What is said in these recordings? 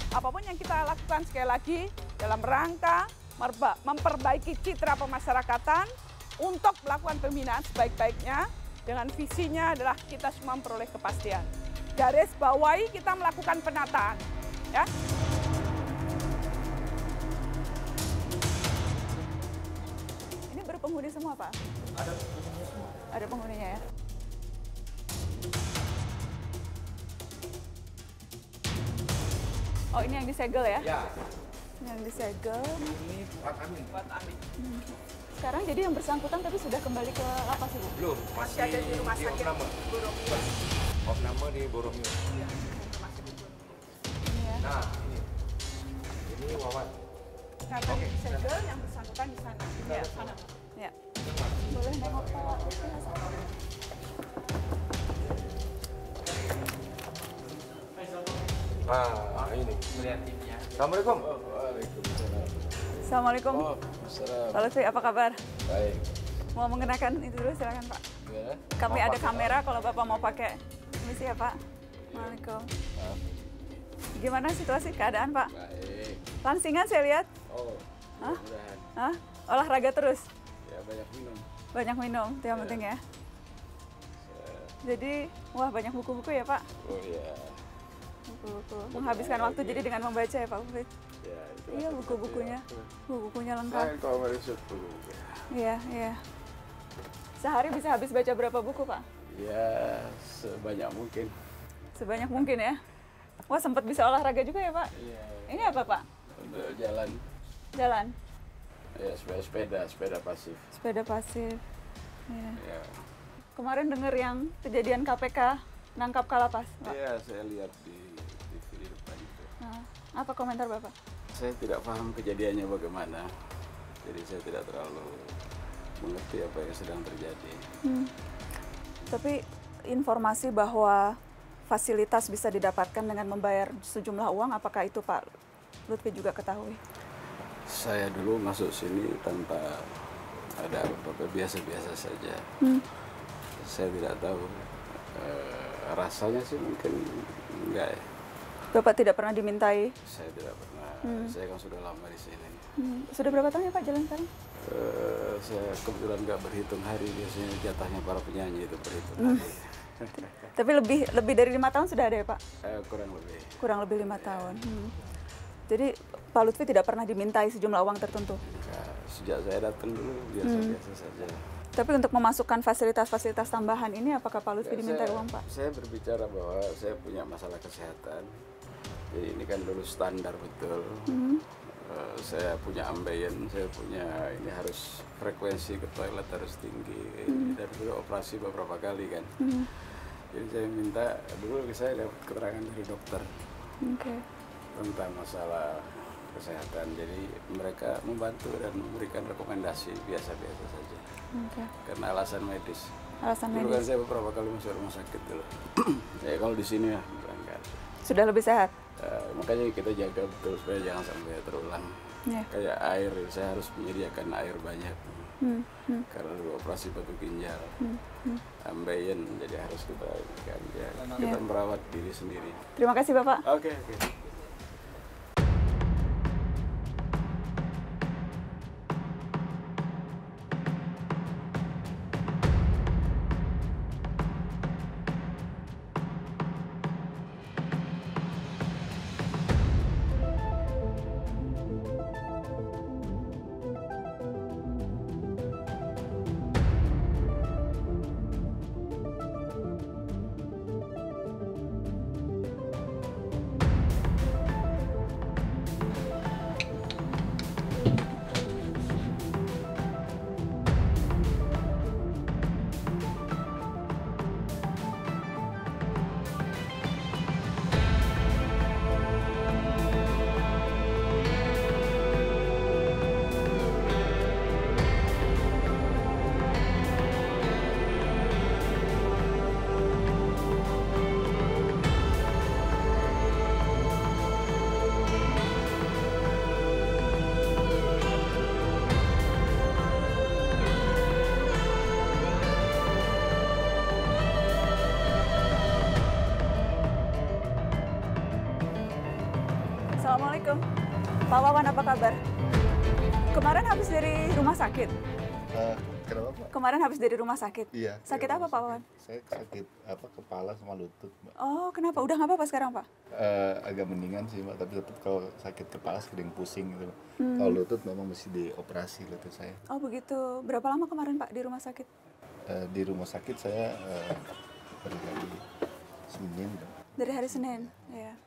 apapun yang kita lakukan sekali lagi dalam rangka memperbaiki citra pemasyarakatan untuk melakukan pembinaan sebaik-baiknya dengan visinya adalah kita semua memperoleh kepastian. Garis bawahi kita melakukan penataan, ya. Ini berpenghuni semua, Pak? Ada penghuni semua. Ada penghuninya, ya. Oh, ini yang disegel ya? Ya. Yang disegel. Ini Pak Amin. Pak Amin. Sekarang jadi yang bersangkutan tapi sudah kembali ke lapas, Ibu? Belum, Masih ada di rumah sakit Boromio. Opname di Boromio. Iya, masih di Boromio. Ini ya. Nah, ini Wawan. Karena yang disegel yang bersangkutan di sana. Ya, sana. Ya. Boleh nengok Pak? Ah, ini. Melihat timnya. Assalamualaikum. Waalaikumsalam. Assalamualaikum. Waalaikumsalam. Pak Lutfi, apa kabar? Baik. Mau mengenakan itu dulu, silakan Pak. Ya. Kami ada kamera kalau Bapak mau pakai. Permisi ya Pak. Assalamualaikum. Maaf. Gimana situasi keadaan Pak? Baik. Lansingan saya lihat. Oh, Hah? mudah-mudahan. Hah? Olahraga terus? Ya, banyak minum. Banyak minum, itu yang penting ya. Jadi, wah banyak buku-buku ya Pak? Oh ya. Buku-buku. Menghabiskan waktu jadi dengan membaca ya Pak Lutfi? Ya, itu Iya, buku-bukunya. Buku-bukunya lengkap. Saya kalau meresut dulu. Iya, iya. Sehari bisa habis baca berapa buku Pak? Ya, sebanyak mungkin. Sebanyak mungkin ya? Wah, sempat bisa olahraga juga ya Pak? Iya. Ini apa Pak? Untuk jalan. Jalan? Ya, sepeda pasif. Sepeda pasif. Iya. Ya. Kemarin dengar yang kejadian KPK nangkap Kalapas, Pak. Iya, saya lihat di TV di depan itu. Nah, apa komentar Bapak? Saya tidak paham kejadiannya bagaimana. Jadi saya tidak terlalu mengerti apa yang sedang terjadi. Tapi informasi bahwa fasilitas bisa didapatkan dengan membayar sejumlah uang, apakah itu Pak Lutfi juga ketahui? Saya dulu masuk sini tanpa ada apa-apa, biasa-biasa saja. Saya tidak tahu. Rasanya sih mungkin enggak ya. Bapak tidak pernah dimintai? Saya tidak pernah. Saya kan sudah lama di sini. Sudah berapa tahun ya Pak jalan sekarang? Saya kebetulan nggak berhitung hari, biasanya jatahnya para penyanyi itu berhitung hari. Tapi lebih dari 5 tahun sudah ada ya Pak? Kurang lebih. Kurang lebih 5 tahun. Jadi Pak Lutfi tidak pernah dimintai sejumlah uang tertentu? Ya, sejak saya datang dulu biasa-biasa saja. Tapi untuk memasukkan fasilitas-fasilitas tambahan ini, apakah Pak Lutfi dimintai uang, Pak? Saya berbicara bahwa saya punya masalah kesehatan. Jadi ini kan dulu standar betul. Saya punya ambeien, saya punya ini harus frekuensi ke toilet harus tinggi. Dan dulu operasi beberapa kali kan. Jadi saya minta, dulu saya dapat keterangan dari dokter tentang masalah kesehatan. Jadi mereka membantu dan memberikan rekomendasi biasa-biasa saja. Karena alasan medis. Alasan dulu kan medis. saya beberapa kali masuk rumah sakit dulu. Ya kalau di sini ya berangkat. Sudah lebih sehat? Makanya kita jaga betul supaya jangan sampai terulang. Kayak air, saya harus menyediakan air banyak. Karena dulu operasi batu ginjal. Ambeien, jadi harus kita merawat diri sendiri. Terima kasih Bapak. Oke. Assalamualaikum. Pak Wawan, apa kabar? Kemarin habis dari rumah sakit? Kenapa, Pak? Kemarin habis dari rumah sakit? Iya. Sakit apa, Pak Wawan? Saya sakit kepala sama lutut, Mbak. Oh, kenapa? Udah nggak apa-apa sekarang, Pak? Agak mendingan sih, Mbak. Tapi tetap kalau sakit kepala sering pusing gitu, Mbak. Kalau lutut memang mesti dioperasi lutut saya. Oh, begitu. Berapa lama kemarin, Pak, di rumah sakit? Di rumah sakit saya dari hari Senin. Dari hari Senin, ya.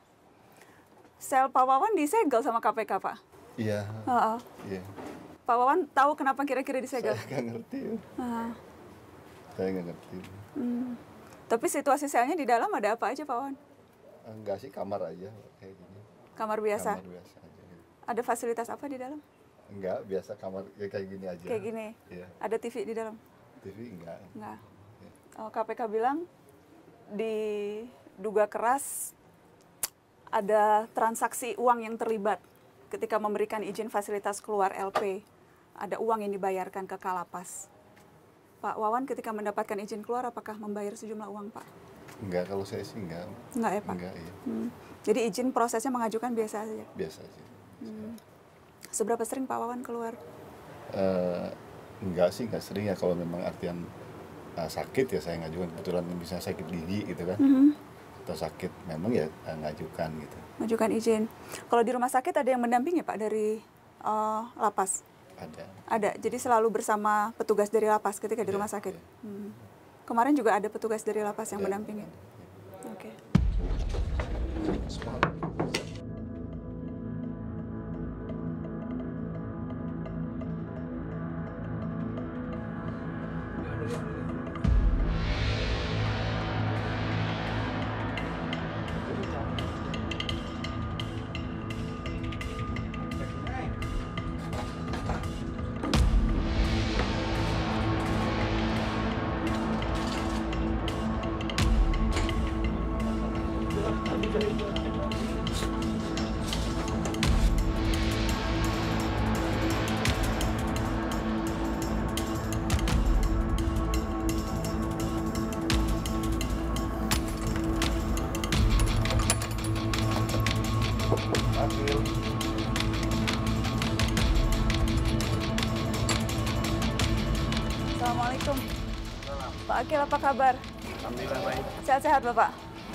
Sel Pak Wawan disegel sama KPK, Pak? Iya. Oh. Iya. Pak Wawan tahu kenapa kira-kira disegel? Saya nggak ngerti. Saya nggak ngerti. Tapi situasi selnya di dalam ada apa aja, Pak Wawan? Enggak sih, kamar aja kayak gini. Kamar biasa? Kamar biasa aja. Gitu. Ada fasilitas apa di dalam? Enggak, biasa kamar ya kayak gini aja. Kayak gini? Iya. Ada TV di dalam? TV enggak. Enggak. Oh, KPK bilang diduga keras ada transaksi uang yang terlibat ketika memberikan izin fasilitas keluar LP. Ada uang yang dibayarkan ke Kalapas. Pak Wawan ketika mendapatkan izin keluar apakah membayar sejumlah uang, Pak? Enggak, kalau saya sih enggak. Enggak ya, Pak? Enggak, iya. Jadi izin prosesnya mengajukan biasa saja? Biasa sih. Seberapa sering Pak Wawan keluar? Enggak sih, enggak sering ya. Kalau memang artian sakit ya saya ngajukan. Kebetulan misalnya sakit gigi gitu kan. Atau sakit memang ya ngajukan gitu. Mengajukan izin. Kalau di rumah sakit ada yang mendampingi, Pak, dari lapas? Ada. Ada, jadi selalu bersama petugas dari lapas ketika di rumah sakit? Kemarin juga ada petugas dari lapas yang mendampingi? Oke. Assalamualaikum. Pak Akil, apa kabar? Alhamdulillah baik. Sehat-sehat, Bapak?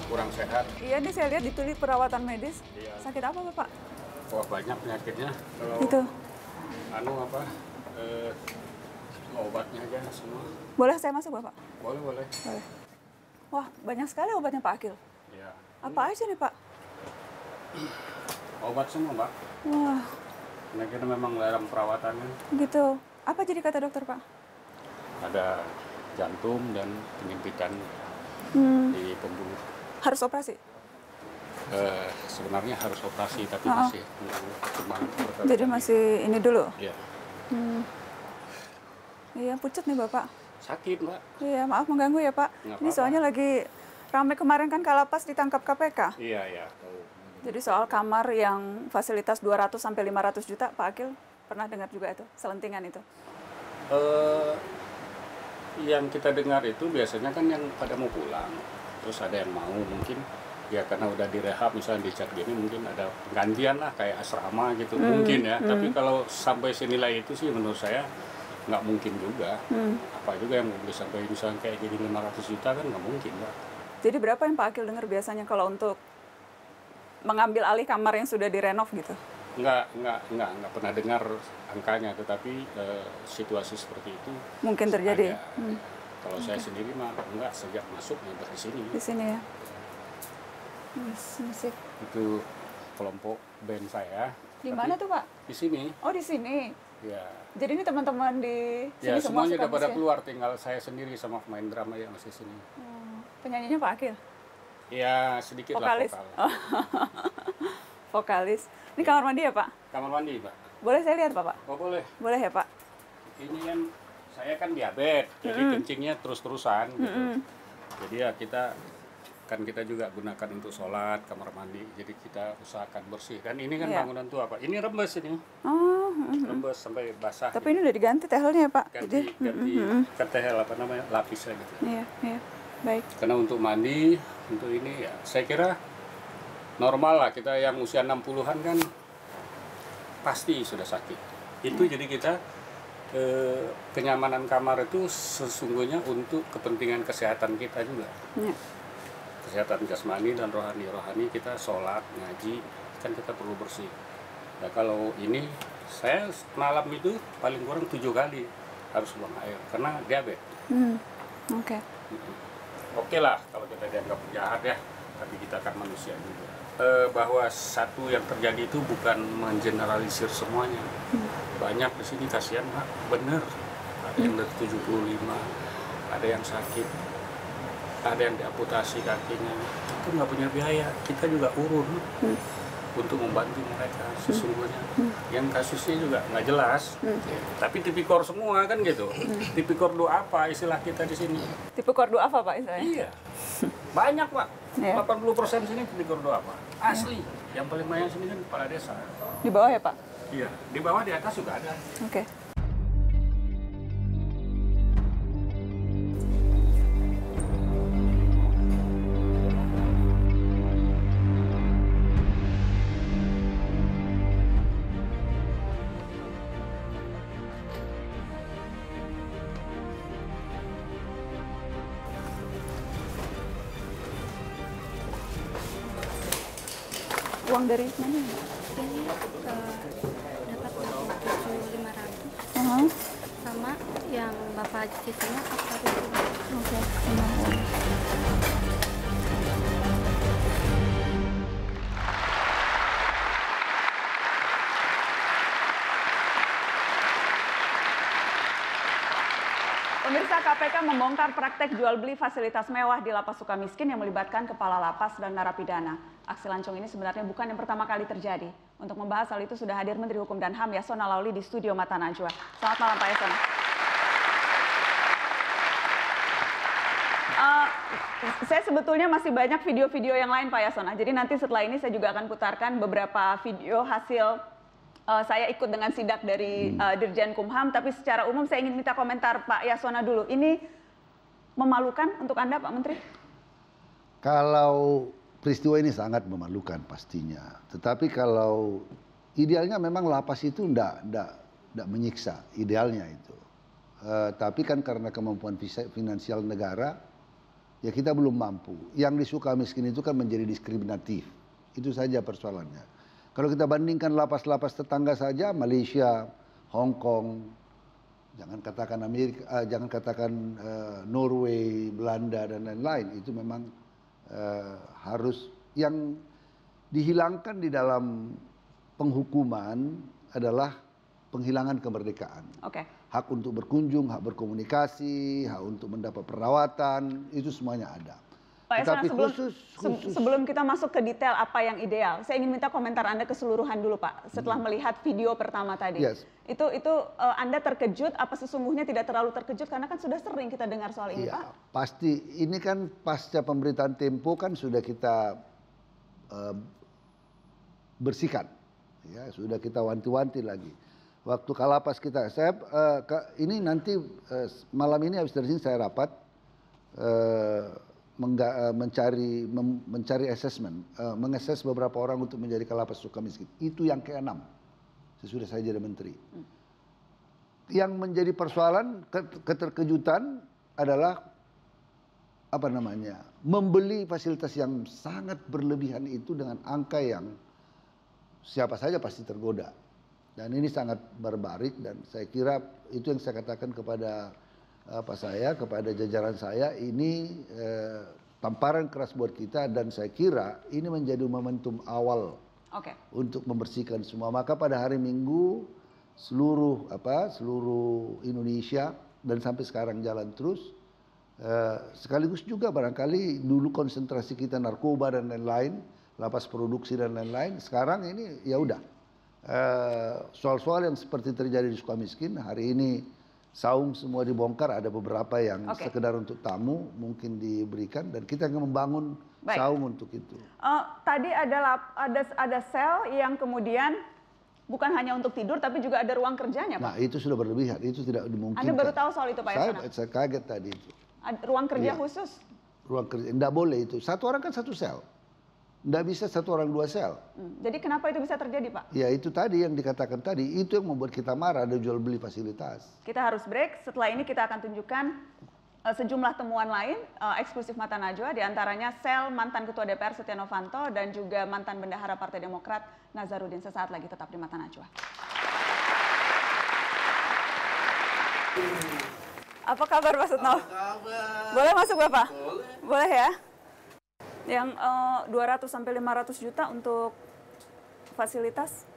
Kurang sehat. Iya, nih saya lihat ditulis perawatan medis. Iya. Sakit apa, Bapak? Wah, banyak penyakitnya. Kalau Itu. Obatnya aja semua. Boleh saya masuk, Bapak? Boleh. Boleh. Wah, banyak sekali obatnya Pak Akil. Iya. Apa aja nih, Pak? Obat semua, Mbak. Wah, Penyakitnya memang dalam perawatannya. gitu. Apa jadi kata dokter, Pak? Ada jantung dan penyempitan di pembuluh. Harus operasi? Sebenarnya harus operasi, tapi masih cuma Jadi masih ini dulu? Iya. Iya, pucat nih, Bapak. Sakit, Mbak. Iya, maaf mengganggu ya, Pak. Nggak Ini apa-apa. soalnya lagi ramai kemarin kan Kalapas ditangkap KPK. Iya. Tahu. Jadi soal kamar yang fasilitas 200 sampai 500 juta, Pak Akil pernah dengar juga itu, selentingan itu? Yang kita dengar itu biasanya kan yang pada mau pulang, terus ada yang mau mungkin ya karena udah direhab misalnya dicat gini mungkin ada penggantian lah kayak asrama gitu mungkin ya. Tapi kalau sampai senilai itu sih menurut saya nggak mungkin juga. Apa juga yang boleh sampai misalnya kayak gini 500 juta kan nggak mungkin, Pak. Jadi berapa yang Pak Akil dengar biasanya kalau untuk mengambil alih kamar yang sudah direnov gitu? Nggak pernah dengar angkanya, tetapi situasi seperti itu Mungkin terjadi. ada. Kalau saya sendiri mah enggak, sejak masuk ya di sini. Di sini ya. Musik. Itu kelompok band saya. Di Tapi mana tuh, Pak? Di sini. Oh, di sini. Ya. Jadi ini teman-teman di sini Ya semua semuanya suka udah pada musik? keluar, tinggal saya sendiri sama pemain drama yang masih sini. Penyanyinya Pak Akil? Ya sedikit Vokalis? lah vokal. Oh. Vokalis. Ini kamar mandi ya, Pak? Kamar mandi, Pak. Boleh saya lihat, Pak? Oh boleh. Boleh ya, Pak? Ini kan saya kan diabetes, jadi kencingnya terus-terusan. Gitu. Jadi ya kita juga gunakan untuk sholat, kamar mandi. Jadi kita usahakan bersih. Kan ini kan Iya. bangunan tua, Pak. Ini rembes ini. Oh, Rembes sampai basah. tapi ini udah diganti tehelnya ya, Pak? ganti ketehel apa namanya, lapisnya gitu. Iya, iya. Baik. Karena untuk mandi, untuk ini ya saya kira normal lah, kita yang usia 60-an kan pasti sudah sakit. Itu jadi kita kenyamanan kamar itu sesungguhnya untuk kepentingan kesehatan kita juga. Kesehatan jasmani dan rohani. Rohani kita sholat, ngaji, kan kita perlu bersih. Nah kalau ini, saya malam itu paling kurang 7 kali harus buang air, karena diabetes. Oke lah, kalau kita dianggap jahat ya, tapi kita kan manusia juga. Bahwa satu yang terjadi itu bukan mengeneralisir semuanya. Banyak di sini kasihan Pak, bener. Ada yang dari 75, ada yang sakit, ada yang diamputasi kakinya. Itu nggak punya biaya, kita juga urun untuk membantu mereka sesungguhnya. Yang kasusnya juga nggak jelas, tapi tipikor semua kan gitu. Tipikor doa apa istilah kita di sini? Tipikor doa apa Pak istilahnya? Iya, banyak Pak. 80% sini tipikor doa Pak. Asli, yang paling banyak sini kan kepala desa. Di bawah ya Pak? Iya, di bawah di atas juga ada. Oke. Uang dari mana? Ini dapat 27.500 sama yang Bapak sisanya 4.000. Pemirsa, KPK membongkar praktek jual beli fasilitas mewah di Lapas Sukamiskin yang melibatkan kepala lapas dan narapidana. Aksi lancung ini sebenarnya bukan yang pertama kali terjadi. Untuk membahas hal itu sudah hadir Menteri Hukum dan HAM Yasona Laoly di studio Mata Najwa. Selamat malam Pak Yasona. Saya sebetulnya masih banyak video-video yang lain Pak Yasona. Jadi nanti setelah ini saya juga akan putarkan beberapa video hasil saya ikut dengan sidak dari Dirjen Kumham, tapi secara umum saya ingin minta komentar Pak Yasona dulu. Ini memalukan untuk Anda Pak Menteri? Kalau peristiwa ini sangat memalukan pastinya. Tetapi kalau idealnya memang lapas itu enggak menyiksa, idealnya itu. Tapi kan karena kemampuan finansial negara, ya kita belum mampu. Yang di Sukamiskin itu kan menjadi diskriminatif. Itu saja persoalannya. Kalau kita bandingkan lapas-lapas tetangga saja, Malaysia, Hong Kong, jangan katakan Amerika, jangan katakan Norway, Belanda dan lain-lain, itu memang harus yang dihilangkan di dalam penghukuman adalah penghilangan kemerdekaan. Hak untuk berkunjung, hak berkomunikasi, hak untuk mendapat perawatan, itu semuanya ada. Pak Yasona, sebelum kita masuk ke detail apa yang ideal, saya ingin minta komentar Anda keseluruhan dulu Pak. Setelah melihat video pertama tadi, itu Anda terkejut? Apa sesungguhnya tidak terlalu terkejut? Karena kan sudah sering kita dengar soal ini Pak. Pasti, ini kan pasca pemberitaan Tempo kan sudah kita bersihkan, ya sudah kita wanti-wanti lagi. Waktu Kalapas kita, ini nanti malam ini habis dari sini saya rapat. Mencari assessment, mengakses beberapa orang untuk menjadi Kalapas Sukamiskin. Itu yang ke-6 sesudah saya jadi menteri. Yang menjadi persoalan keterkejutan adalah membeli fasilitas yang sangat berlebihan itu dengan angka yang siapa saja pasti tergoda. Dan ini sangat barbarik dan saya kira itu yang saya katakan kepada kepada jajaran saya, ini tamparan keras buat kita dan saya kira ini menjadi momentum awal untuk membersihkan semua. Maka pada hari Minggu seluruh Indonesia dan sampai sekarang jalan terus. Sekaligus juga barangkali dulu konsentrasi kita narkoba dan lain-lain, lapas produksi dan lain-lain. Sekarang ini ya udah soal-soal yang seperti terjadi di Sukamiskin hari ini. Saung semua dibongkar, ada beberapa yang sekedar untuk tamu mungkin diberikan dan kita akan membangun saung untuk itu. Tadi ada sel yang kemudian bukan hanya untuk tidur tapi juga ada ruang kerjanya Pak. Nah itu sudah berlebihan, itu tidak dimungkinkan. Anda baru tahu soal itu Pak Yasona? Saya kaget tadi itu. Ruang kerja khusus? Ruang kerja, tidak boleh itu. Satu orang kan satu sel. Nggak bisa satu orang dua sel. Jadi kenapa itu bisa terjadi, Pak? Ya itu tadi yang dikatakan tadi, itu yang membuat kita marah, ada jual beli fasilitas. Kita harus break, setelah ini kita akan tunjukkan sejumlah temuan lain eksklusif Mata Najwa, diantaranya sel mantan Ketua DPR Setia Novanto dan juga mantan Bendahara Partai Demokrat Nazarudin. Sesaat lagi tetap di Mata Najwa. Apa kabar Pak Sutno? Boleh masuk Bapak? Boleh ya? Yang 200 sampai 500 juta untuk fasilitas